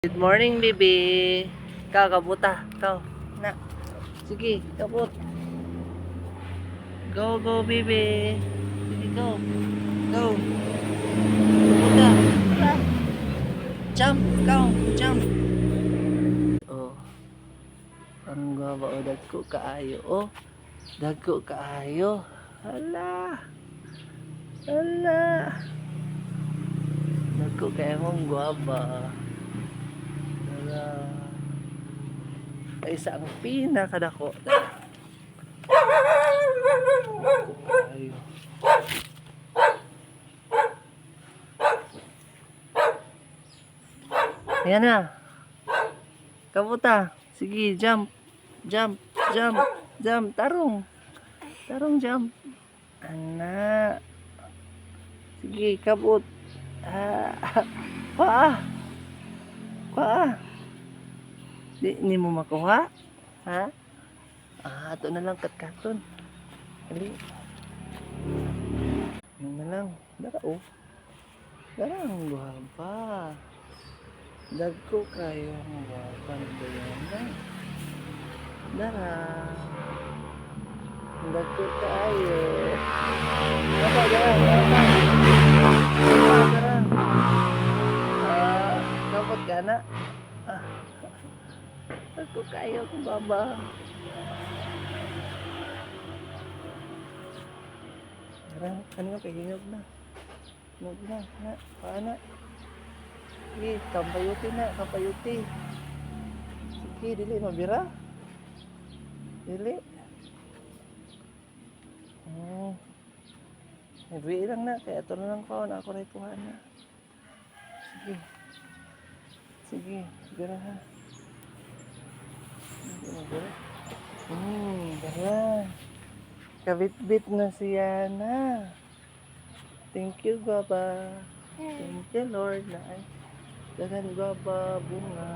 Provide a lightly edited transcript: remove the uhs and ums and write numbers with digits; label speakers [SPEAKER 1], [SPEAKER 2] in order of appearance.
[SPEAKER 1] Good morning, baby. Ikaw, kabuta. Ikaw. Na. Sige, kabut. Go, go, baby. Sige, go. Go. Kabuta. Tara. Jump. Ikaw. Jump. Oh. Ang gaba. Oh, dagko kaayo. Oh. Dagko kaayo. Hala. Hala. Dagko kaayo mong guwaba. Hala. Ay, isa ang pinakadako. Ayo. Ayan na. Kabuta. Sige, jump. Jump. Jump. Jump. Tarong. Tarong jump. Anak. Sige, kabut. Paa. Paa. Di mo makuha? Ha? Ito na lang katkaton. Ali. Ano na lang. Dara, oh. Dara, ang guwapa. Dagko kayo ang guwapa. Dara. Dagko kayo. Dara, dara, dara. Dara. Kapag ka na. Dagko kayo kung baba. Ano nga, paghingot na. Hingot na, na, paana. Sige, kampayuti na, kampayuti. Sige, dili, mabira. Dili. Nagwi lang na, kaya ito na lang pa, na ako na ikuha na. Sige. Sige, bira ha. Hindi mabira. Bira. Kabit-bit na siya na. Thank you, Baba. Thank you, Lord. Dagan, Baba, bunga.